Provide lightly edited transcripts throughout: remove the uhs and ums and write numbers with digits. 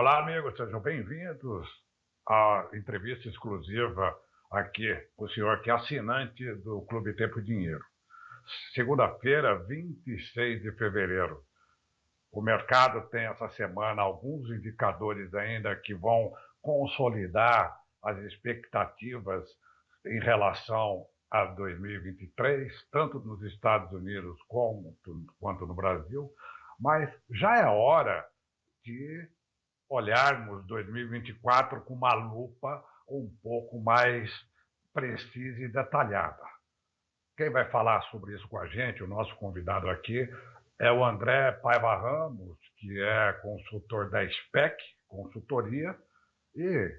Olá, amigos, sejam bem-vindos à entrevista exclusiva aqui, o senhor que é assinante do Clube Tempo e Dinheiro. Segunda-feira, 26 de fevereiro. O mercado tem essa semana alguns indicadores ainda que vão consolidar as expectativas em relação a 2023, tanto nos Estados Unidos quanto no Brasil, mas já é hora de olharmos 2024 com uma lupa um pouco mais precisa e detalhada. Quem vai falar sobre isso com a gente, o nosso convidado aqui, é o André Paiva Ramos, que é consultor da SPEC, consultoria, e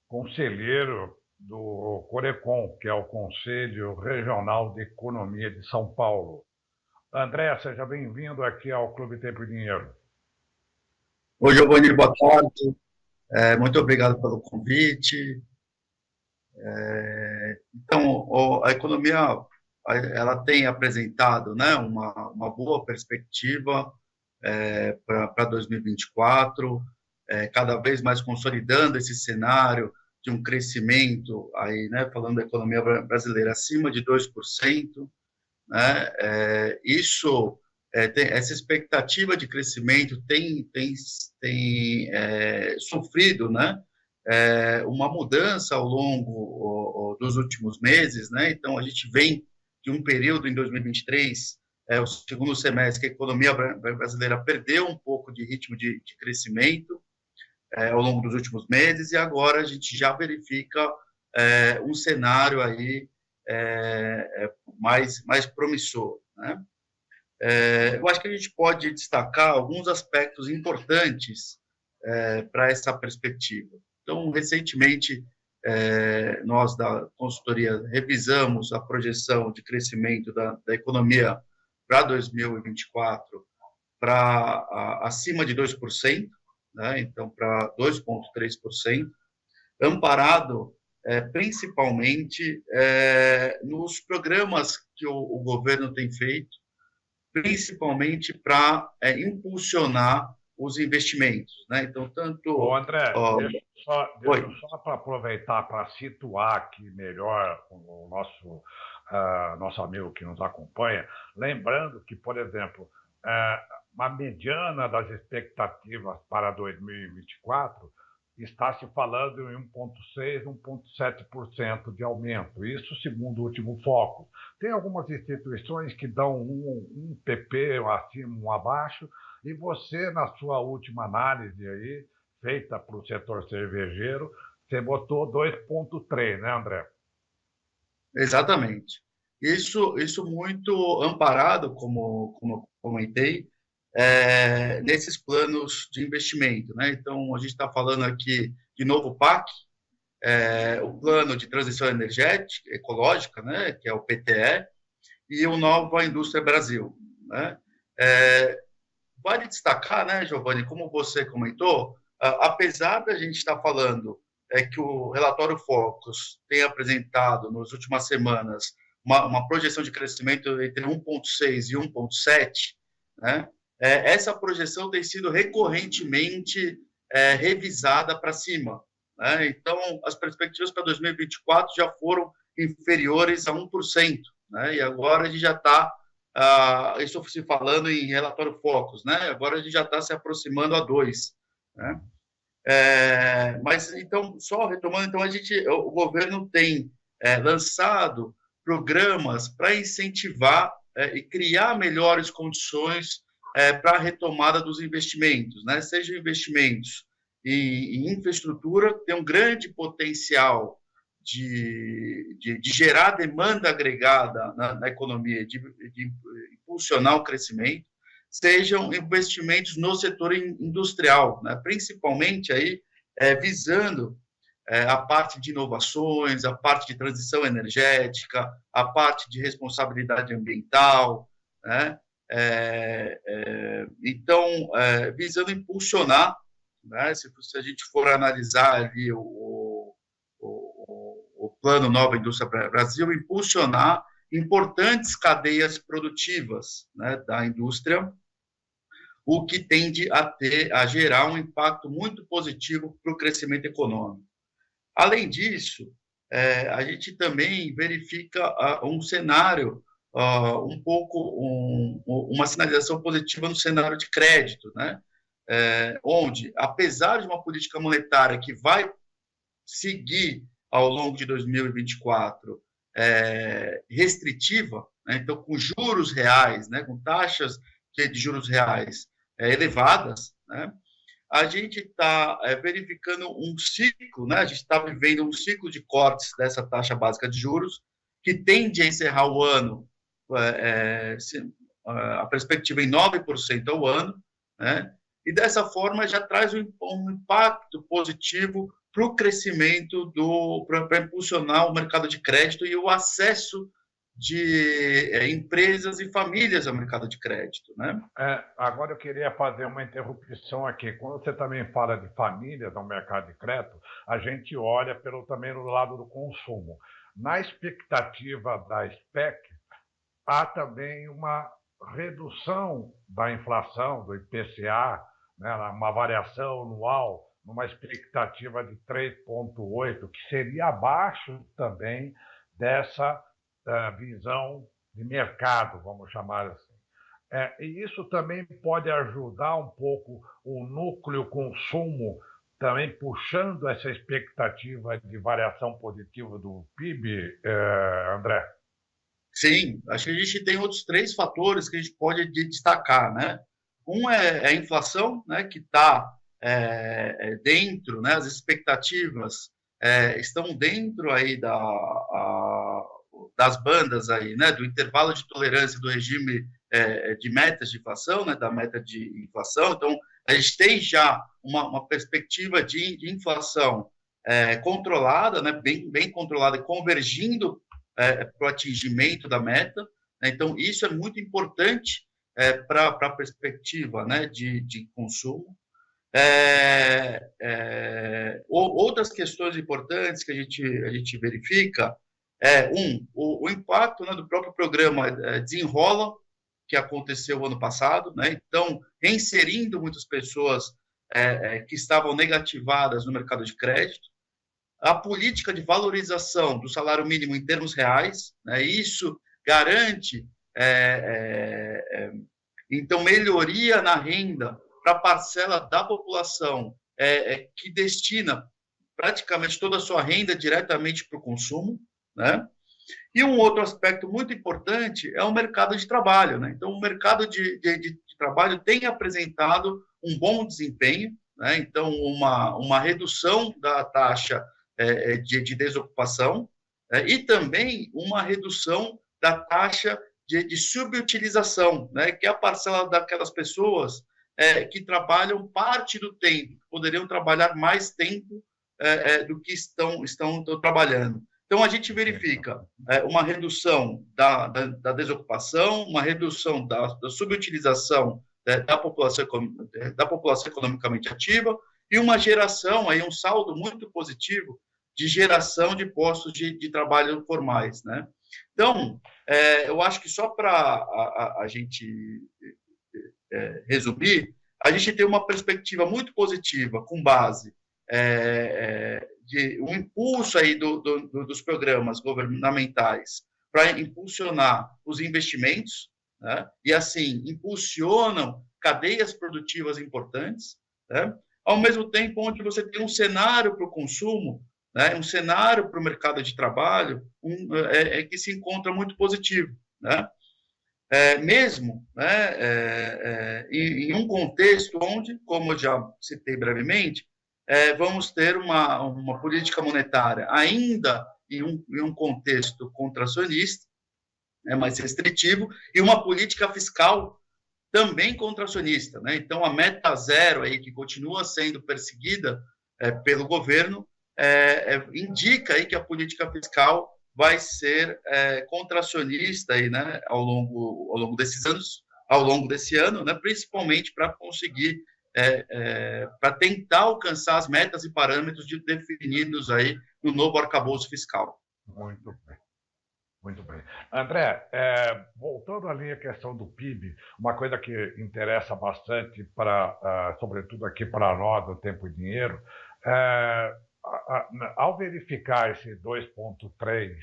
conselheiro do Corecon, que é o Conselho Regional de Economia de São Paulo. André, seja bem-vindo aqui ao Clube Tempo e Dinheiro. Oi, Giovanni, boa tarde. Muito obrigado pelo convite. Então, a economia ela tem apresentado, né, uma boa perspectiva para 2024, cada vez mais consolidando esse cenário de um crescimento, aí, né, falando da economia brasileira, acima de 2%. Né? Essa expectativa de crescimento tem sofrido, né, uma mudança ao longo dos últimos meses, né? Então, a gente vem de um período em 2023, o segundo semestre, que a economia brasileira perdeu um pouco de ritmo de crescimento ao longo dos últimos meses, e agora a gente já verifica um cenário aí mais promissor, né? Eu acho que a gente pode destacar alguns aspectos importantes para essa perspectiva. Então, recentemente, nós da consultoria revisamos a projeção de crescimento da economia para 2024 para acima de 2%, né? Então, para 2,3%, amparado principalmente nos programas que o governo tem feito, principalmente para impulsionar os investimentos, né? Então, tanto... Ô, André, deixa eu só para aproveitar para situar aqui melhor o nosso amigo que nos acompanha, lembrando que, por exemplo, a mediana das expectativas para 2024 está se falando em 1,6%, 1,7% de aumento. Isso segundo o último foco. Tem algumas instituições que dão um pp, acima, um abaixo, e você, na sua última análise aí, feita para o setor cervejeiro, você botou 2,3%, né, André? Exatamente. Isso muito amparado, como eu comentei, nesses planos de investimento, né? Então, a gente está falando aqui de novo PAC, o Plano de Transição Energética, Ecológica, né, que é o PTE, e o Nova Indústria Brasil, né? Vale destacar, né, Giovanni, como você comentou, apesar da gente estar falando que o relatório Focus tem apresentado nas últimas semanas uma projeção de crescimento entre 1,6 e 1,7, né? Essa projeção tem sido recorrentemente revisada para cima, né? Então, as perspectivas para 2024 já foram inferiores a 1%, né? E agora a gente já está, estou se falando em relatório Focus, né? Agora a gente já está se aproximando a 2%, né? Mas, então, só retomando, então, o governo tem lançado programas para incentivar e criar melhores condições para a retomada dos investimentos, né? Sejam investimentos em infraestrutura, que tem um grande potencial de gerar demanda agregada na economia, de impulsionar o crescimento, sejam investimentos no setor industrial, né? Principalmente aí visando a parte de inovações, a parte de transição energética, a parte de responsabilidade ambiental, né? Então, visando impulsionar, né? Se a gente for analisar ali o Plano Nova Indústria Brasil, impulsionar importantes cadeias produtivas, né, da indústria, o que tende a gerar um impacto muito positivo para o crescimento econômico. Além disso, a gente também verifica um cenário, uma sinalização positiva no cenário de crédito, né? Onde, apesar de uma política monetária que vai seguir ao longo de 2024 restritiva, né? Então, com juros reais, né? Com taxas de juros reais elevadas, né? A gente está verificando um ciclo, né? A gente está vivendo um ciclo de cortes dessa taxa básica de juros, que tende a encerrar o ano, a perspectiva em 9% ao ano, né? E dessa forma já traz um impacto positivo para o crescimento, para impulsionar o mercado de crédito e o acesso de empresas e famílias ao mercado de crédito, né? Agora eu queria fazer uma interrupção aqui. Quando você também fala de famílias no mercado de crédito, a gente olha também no lado do consumo. Na expectativa da SPEC, há também uma redução da inflação, do IPCA, né, uma variação anual, numa expectativa de 3,8, que seria abaixo também dessa visão de mercado, vamos chamar assim. E isso também pode ajudar um pouco o núcleo consumo, também puxando essa expectativa de variação positiva do PIB, André? Sim, acho que a gente tem outros 3 fatores que a gente pode destacar, né? Um é a inflação, né, que está dentro, né, as expectativas estão dentro aí das bandas aí, né, do intervalo de tolerância do regime de metas de inflação, né, da meta de inflação. Então, a gente tem já uma perspectiva de inflação controlada, né, bem controlada, convergindo para o atingimento da meta, né? Então, isso é muito importante para a perspectiva, né, de consumo. Outras questões importantes que a gente verifica o impacto, né, do próprio programa Desenrola, que aconteceu ano passado, né? Então, reinserindo muitas pessoas que estavam negativadas no mercado de crédito, a política de valorização do salário mínimo em termos reais, né? Isso garante, então, melhoria na renda para a parcela da população que destina praticamente toda a sua renda diretamente para o consumo, né? E um outro aspecto muito importante é o mercado de trabalho, né? Então, o mercado de trabalho tem apresentado um bom desempenho, né? Então, uma redução da taxa de desocupação e também uma redução da taxa de subutilização, né? Que é a parcela daquelas pessoas que trabalham parte do tempo, poderiam trabalhar mais tempo do que estão trabalhando. Então, a gente verifica uma redução da desocupação, uma redução da subutilização da população economicamente ativa e uma geração, aí, um saldo muito positivo de geração de postos de trabalho formais, né? Então, eu acho que só para a gente resumir, a gente tem uma perspectiva muito positiva com base de um impulso aí dos programas governamentais para impulsionar os investimentos, né? E assim impulsionam cadeias produtivas importantes, né? Ao mesmo tempo onde você tem um cenário para o consumo, né? Um cenário para o mercado de trabalho que se encontra muito positivo, né? Mesmo, né, em um contexto onde, como eu já citei brevemente, vamos ter uma política monetária ainda em um contexto contracionista, mais restritivo, e uma política fiscal também contracionista, né? Então, a meta zero aí, que continua sendo perseguida pelo governo, indica aí que a política fiscal vai ser contracionista aí, né, ao longo desses anos, ao longo desse ano, né, principalmente para conseguir para tentar alcançar as metas e parâmetros definidos aí no novo arcabouço fiscal. Muito bem, muito bem. André, voltando ali à questão do PIB, uma coisa que interessa bastante sobretudo aqui para nós, do Tempo e Dinheiro, é, ao verificar esse 2,3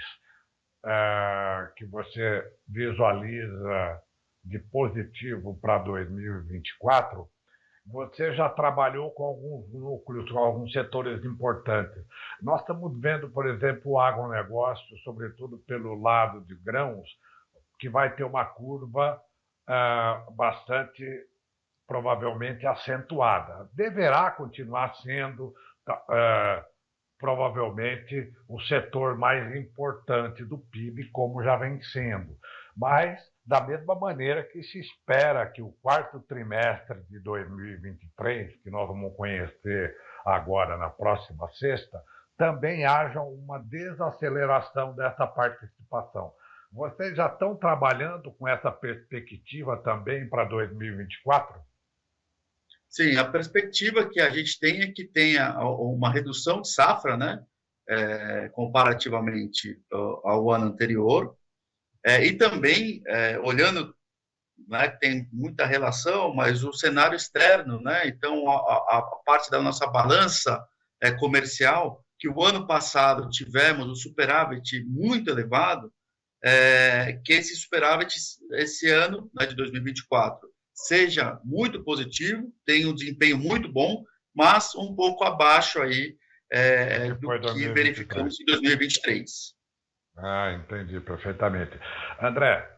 que você visualiza de positivo para 2024, você já trabalhou com alguns núcleos, com alguns setores importantes. Nós estamos vendo, por exemplo, o agronegócio, sobretudo pelo lado de grãos, que vai ter uma curva bastante, provavelmente, acentuada. Deverá continuar sendo, provavelmente, o setor mais importante do PIB, como já vem sendo. Mas, da mesma maneira que se espera que o quarto trimestre de 2023, que nós vamos conhecer agora na próxima sexta, também haja uma desaceleração dessa participação. Vocês já estão trabalhando com essa perspectiva também para 2024? Sim, a perspectiva que a gente tem é que tenha uma redução de safra, né, comparativamente ao ano anterior, e também, olhando, né, tem muita relação, mas o cenário externo, né, então a parte da nossa balança comercial, que o ano passado tivemos um superávit muito elevado, que esse superávit, esse ano, né, de 2024, seja muito positivo, tenha um desempenho muito bom, mas um pouco abaixo aí do que verificamos em 2023. Entendi perfeitamente. André,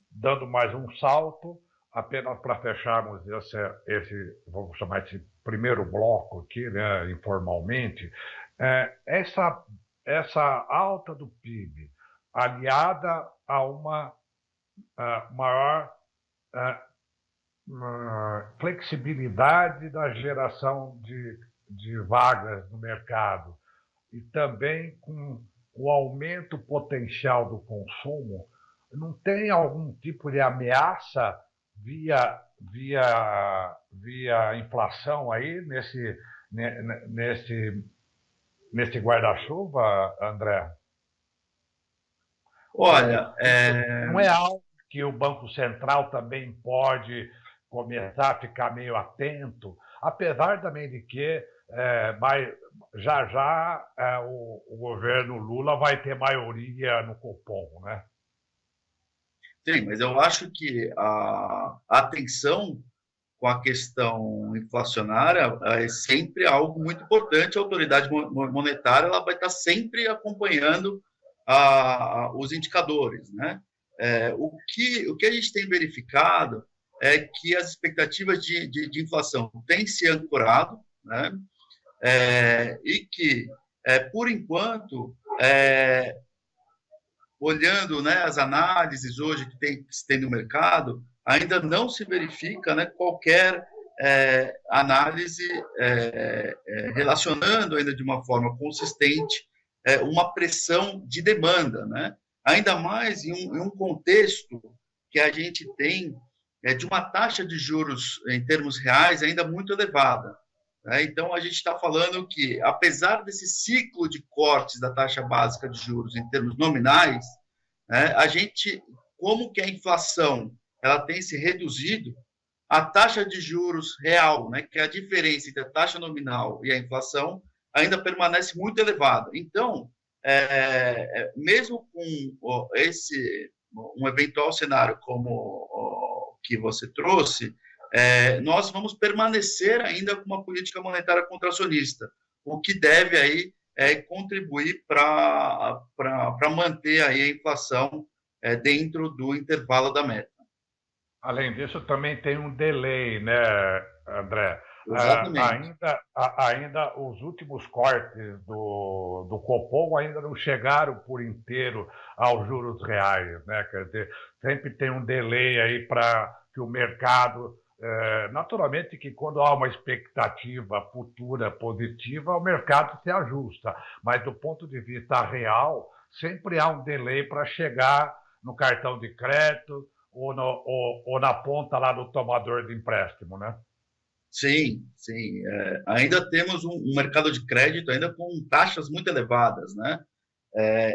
dando mais um salto, apenas para fecharmos vamos chamar esse primeiro bloco aqui, né, informalmente, essa alta do PIB, aliada a uma maior flexibilidade da geração de vagas no mercado e também com o aumento potencial do consumo, não tem algum tipo de ameaça via inflação aí nesse guarda-chuva, André? Olha, não é algo que o Banco Central também pode começar a ficar meio atento, apesar também de que o governo Lula vai ter maioria no Copom, né? Sim, mas eu acho que a atenção com a questão inflacionária é sempre algo muito importante. A autoridade monetária ela vai estar sempre acompanhando os indicadores, né? O que a gente tem verificado é que as expectativas de inflação têm se ancorado, né? E que, por enquanto, olhando, né, as análises hoje que se tem no mercado, ainda não se verifica, né, qualquer análise relacionando ainda de uma forma consistente uma pressão de demanda, né? Ainda mais em um contexto que a gente tem de uma taxa de juros em termos reais ainda muito elevada. Né? Então, a gente está falando que, apesar desse ciclo de cortes da taxa básica de juros em termos nominais, né, a gente, como que a inflação ela tem se reduzido, a taxa de juros real, né, que é a diferença entre a taxa nominal e a inflação, ainda permanece muito elevada. Então, mesmo com um eventual cenário como o que você trouxe, nós vamos permanecer ainda com uma política monetária contracionista, o que deve aí contribuir para manter aí a inflação dentro do intervalo da meta. Além disso, também tem um delay, né, André? Exatamente. Ainda os últimos cortes do Copom ainda não chegaram por inteiro aos juros reais, né? Quer dizer, sempre tem um delay aí para que o mercado, naturalmente que quando há uma expectativa futura positiva, o mercado se ajusta, mas do ponto de vista real, sempre há um delay para chegar no cartão de crédito ou na ponta lá do tomador de empréstimo, né? Sim, sim. Ainda temos um mercado de crédito ainda com taxas muito elevadas, né?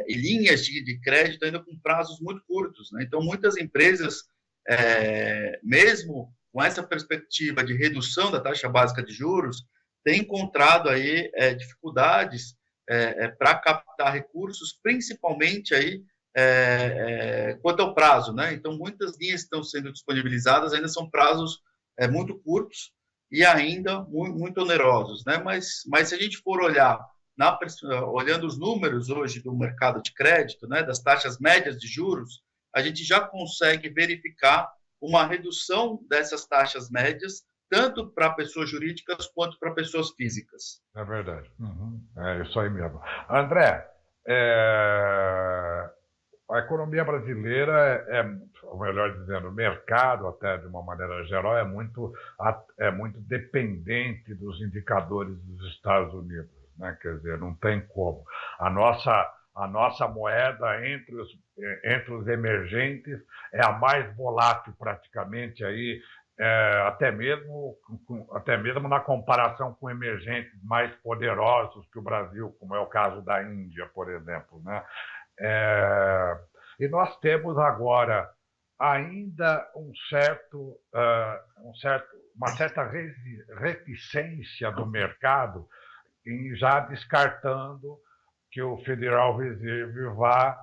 e linhas de crédito ainda com prazos muito curtos, né? Então, muitas empresas, mesmo com essa perspectiva de redução da taxa básica de juros, têm encontrado aí dificuldades para captar recursos, principalmente aí quanto ao prazo, né? Então, muitas linhas que estão sendo disponibilizadas ainda são prazos muito curtos e ainda muito onerosos, né? Mas se a gente for olhar olhando os números hoje do mercado de crédito, né, das taxas médias de juros, a gente já consegue verificar uma redução dessas taxas médias, tanto para pessoas jurídicas quanto para pessoas físicas. É verdade. É isso aí mesmo. André, a economia brasileira ou melhor dizendo, o mercado, até de uma maneira geral, é muito dependente dos indicadores dos Estados Unidos, né? Quer dizer, não tem como. A nossa moeda entre os emergentes é a mais volátil praticamente aí, até mesmo na comparação com emergentes mais poderosos que o Brasil, como é o caso da Índia, por exemplo, né? E nós temos agora ainda uma certa reticência do mercado em já descartando que o Federal Reserve vá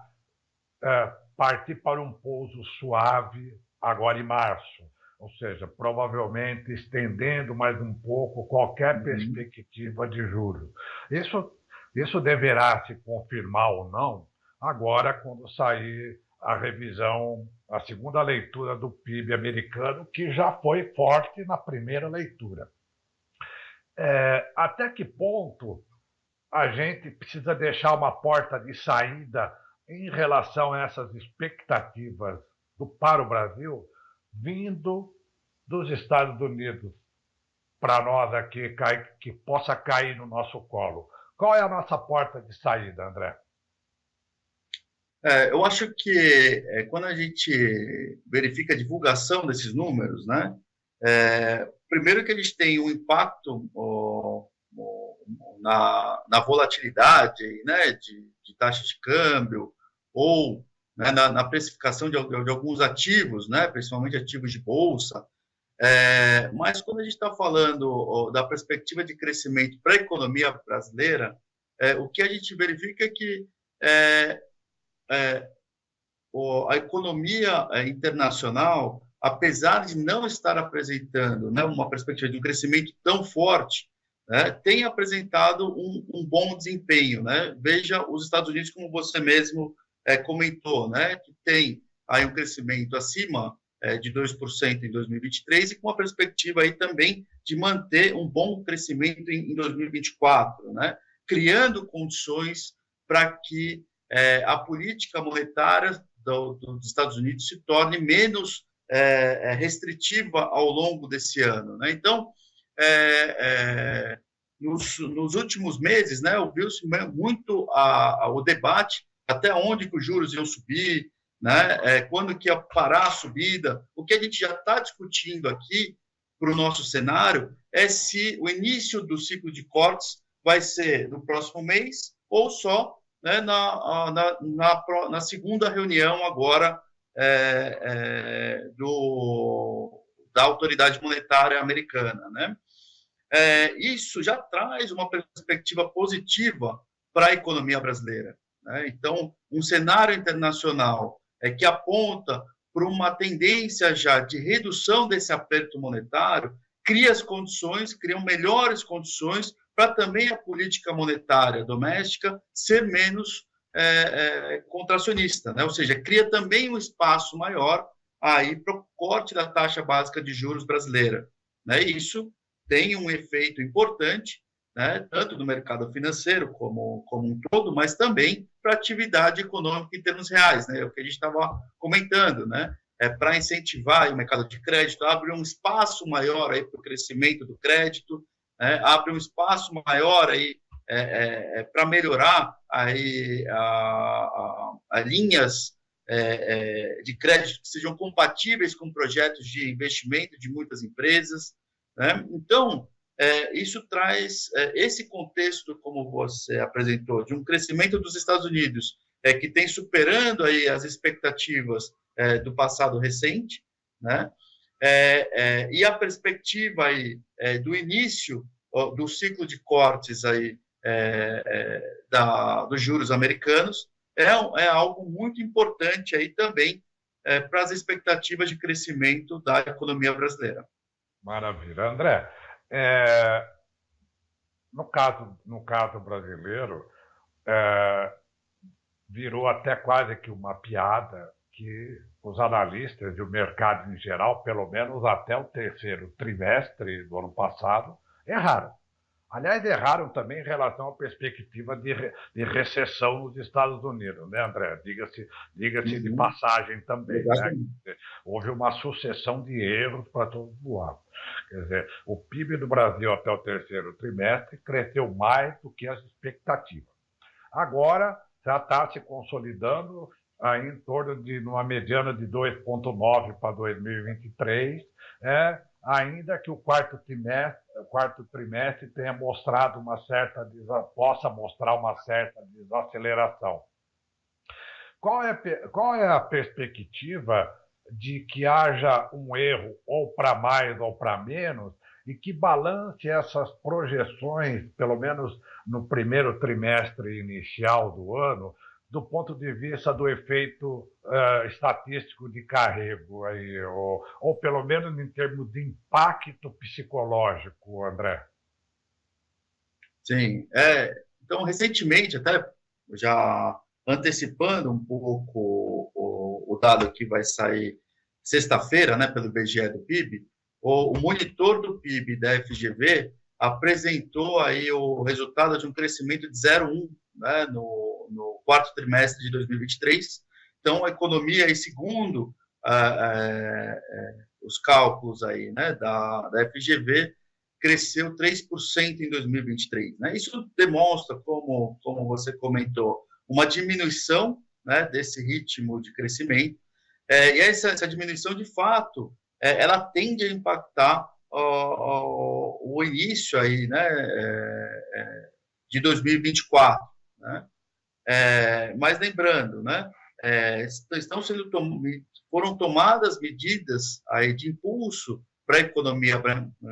partir para um pouso suave agora em março, ou seja, provavelmente estendendo mais um pouco qualquer perspectiva de juros. Isso deverá se confirmar ou não agora quando sair a revisão, a segunda leitura do PIB americano, que já foi forte na primeira leitura. Até que ponto a gente precisa deixar uma porta de saída em relação a essas expectativas para o Brasil vindo dos Estados Unidos para nós aqui, que possa cair no nosso colo? Qual é a nossa porta de saída, André? Eu acho que quando a gente verifica a divulgação desses números, né, primeiro que eles têm um impacto na volatilidade, né, de taxa de câmbio ou, né, na precificação de alguns ativos, né, principalmente ativos de bolsa. Mas quando a gente está falando da perspectiva de crescimento para a economia brasileira, o que a gente verifica é que a economia internacional, apesar de não estar apresentando, né, uma perspectiva de um crescimento tão forte, né, tem apresentado um bom desempenho, né? Veja os Estados Unidos, como você mesmo comentou, né, que tem aí um crescimento acima de 2% em 2023 e com a perspectiva aí também de manter um bom crescimento em 2024, né? Criando condições para que a política monetária dos Estados Unidos se torne menos restritiva ao longo desse ano, né? Então, nos últimos meses, né, ouviu-se muito o debate até onde que os juros iam subir, né? Quando que ia parar a subida. O que a gente já está discutindo aqui para o nosso cenário é se o início do ciclo de cortes vai ser no próximo mês ou só, né, na segunda reunião agora da autoridade monetária americana, né? Isso já traz uma perspectiva positiva para a economia brasileira, né? Então, um cenário internacional que aponta para uma tendência já de redução desse aperto monetário, criam melhores condições para também a política monetária doméstica ser menos contracionista, né? Ou seja, cria também um espaço maior aí para o corte da taxa básica de juros brasileira, né? E isso tem um efeito importante, né, tanto no mercado financeiro como um todo, mas também para a atividade econômica em termos reais, né? É o que a gente estava comentando, né? Para incentivar o mercado de crédito, abre um espaço maior aí para o crescimento do crédito, né? Abre um espaço maior aí para melhorar aí a linhas de crédito que sejam compatíveis com projetos de investimento de muitas empresas, né? Então, isso traz esse contexto, como você apresentou, de um crescimento dos Estados Unidos, que tem superando aí as expectativas do passado recente, né? E a perspectiva aí, do início do ciclo de cortes aí, dos juros americanos é algo muito importante aí também para as expectativas de crescimento da economia brasileira. Maravilha. André, é, no caso brasileiro, é, virou até quase que uma piada que os analistas e o mercado em geral, pelo menos até o terceiro trimestre do ano passado, erraram. Aliás, erraram também em relação à perspectiva de recessão nos Estados Unidos, né, André? Diga-se de passagem também, né? Houve uma sucessão de erros para todos os lados. Quer dizer, o PIB do Brasil até o terceiro trimestre cresceu mais do que as expectativas. Agora já está se consolidando aí em torno de uma mediana de 2,9 para 2023, ainda que o quarto trimestre tenha mostrado possa mostrar uma certa desaceleração. Qual é a perspectiva de que haja um erro ou para mais ou para menos e que balance essas projeções, pelo menos no primeiro trimestre inicial do ano, do ponto de vista do efeito estatístico de carrego, aí, ou pelo menos em termos de impacto psicológico, André? Sim. Então, recentemente, até já antecipando um pouco o dado que vai sair sexta-feira, né, pelo IBGE do PIB, o monitor do PIB da FGV apresentou aí o resultado de um crescimento de 0,1, né, no quarto trimestre de 2023. Então, a economia, aí, segundo os cálculos aí, né, da FGV, cresceu 3% em 2023. Né? Isso demonstra, como você comentou, uma diminuição, né, desse ritmo de crescimento. E essa diminuição, de fato, ela tende a impactar o início aí, né, de 2024. Né? Mas lembrando, né, foram tomadas medidas aí de impulso para a economia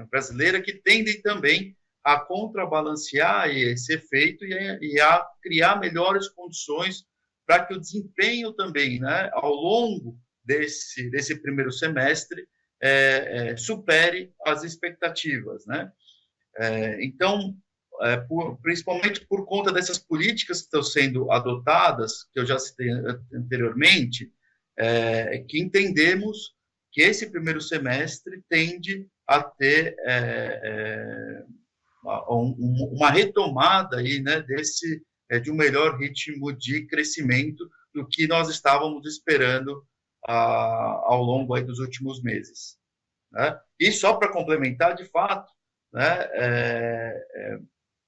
brasileira que tendem também a contrabalancear esse efeito e a criar melhores condições para que o desempenho também, né, ao longo desse primeiro semestre, supere as expectativas, né? Então, principalmente por conta dessas políticas que estão sendo adotadas, que eu já citei anteriormente, que entendemos que esse primeiro semestre tende a ter uma retomada aí, né, de um melhor ritmo de crescimento do que nós estávamos esperando ao longo aí dos últimos meses. Né? E só para complementar, de fato, né,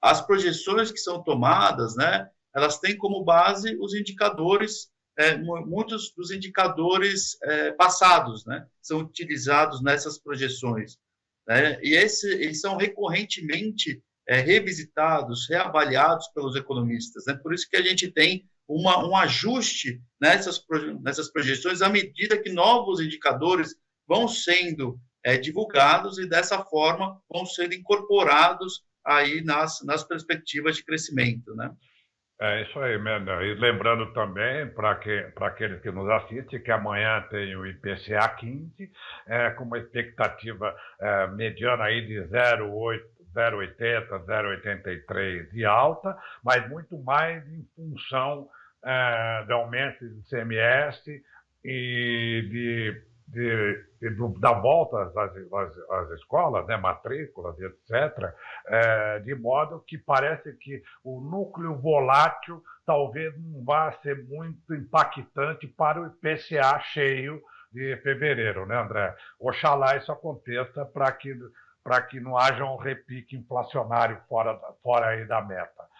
as projeções que são tomadas, né, elas têm como base os indicadores, muitos dos indicadores passados, né, são utilizados nessas projeções. Né, e eles são recorrentemente revisitados, reavaliados pelos economistas. Né, por isso que a gente tem um ajuste nessas projeções à medida que novos indicadores vão sendo divulgados e, dessa forma, vão sendo incorporados aí nas perspectivas de crescimento, né? É isso aí, Menda. E lembrando também, para aqueles que nos assistem, que amanhã tem o IPCA 15, com uma expectativa mediana aí de 0,80, 0,83 de alta, mas muito mais em função do aumento do ICMS e da volta às escolas, né, matrículas, etc., de modo que parece que o núcleo volátil talvez não vá ser muito impactante para o IPCA cheio de fevereiro, né, André? Oxalá isso aconteça para que não haja um repique inflacionário fora aí da meta.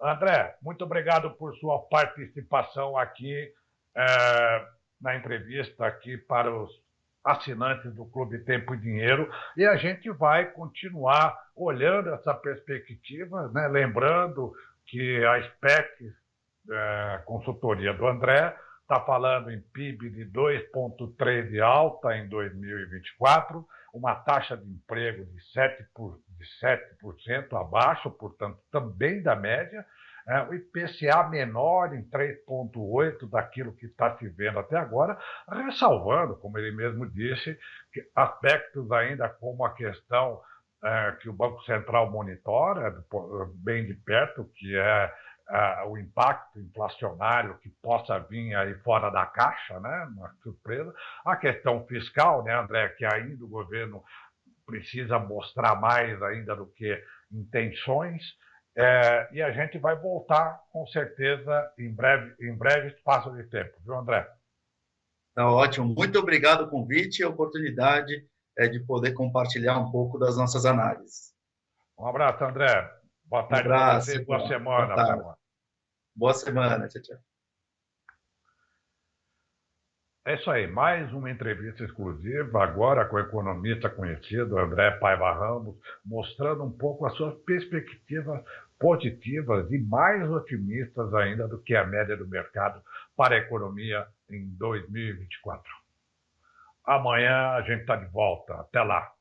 André, muito obrigado por sua participação aqui na entrevista aqui para os assinantes do Clube Tempo e Dinheiro, e a gente vai continuar olhando essa perspectiva, né? Lembrando que a SPEC, consultoria do André, está falando em PIB de 2,3% de alta em 2024, uma taxa de emprego de 7% abaixo, portanto, também da média, o IPCA menor em 3,8% daquilo que está se vendo até agora, ressalvando, como ele mesmo disse, que aspectos ainda como a questão que o Banco Central monitora bem de perto, que é o impacto inflacionário que possa vir aí fora da caixa, né? Uma surpresa. A questão fiscal, né, André, que ainda o governo precisa mostrar mais ainda do que intenções, e a gente vai voltar, com certeza, em breve espaço de tempo, viu, André? Tá ótimo. Muito obrigado pelo convite e a oportunidade de poder compartilhar um pouco das nossas análises. Um abraço, André. Boa Um tarde para você abraço. e boa semana. Boa tarde. Boa semana. Tchau, tchau. É isso aí, mais uma entrevista exclusiva, agora com o economista conhecido, André Paiva Ramos, mostrando um pouco as suas perspectivas positivas e mais otimistas ainda do que a média do mercado para a economia em 2024. Amanhã a gente está de volta. Até lá.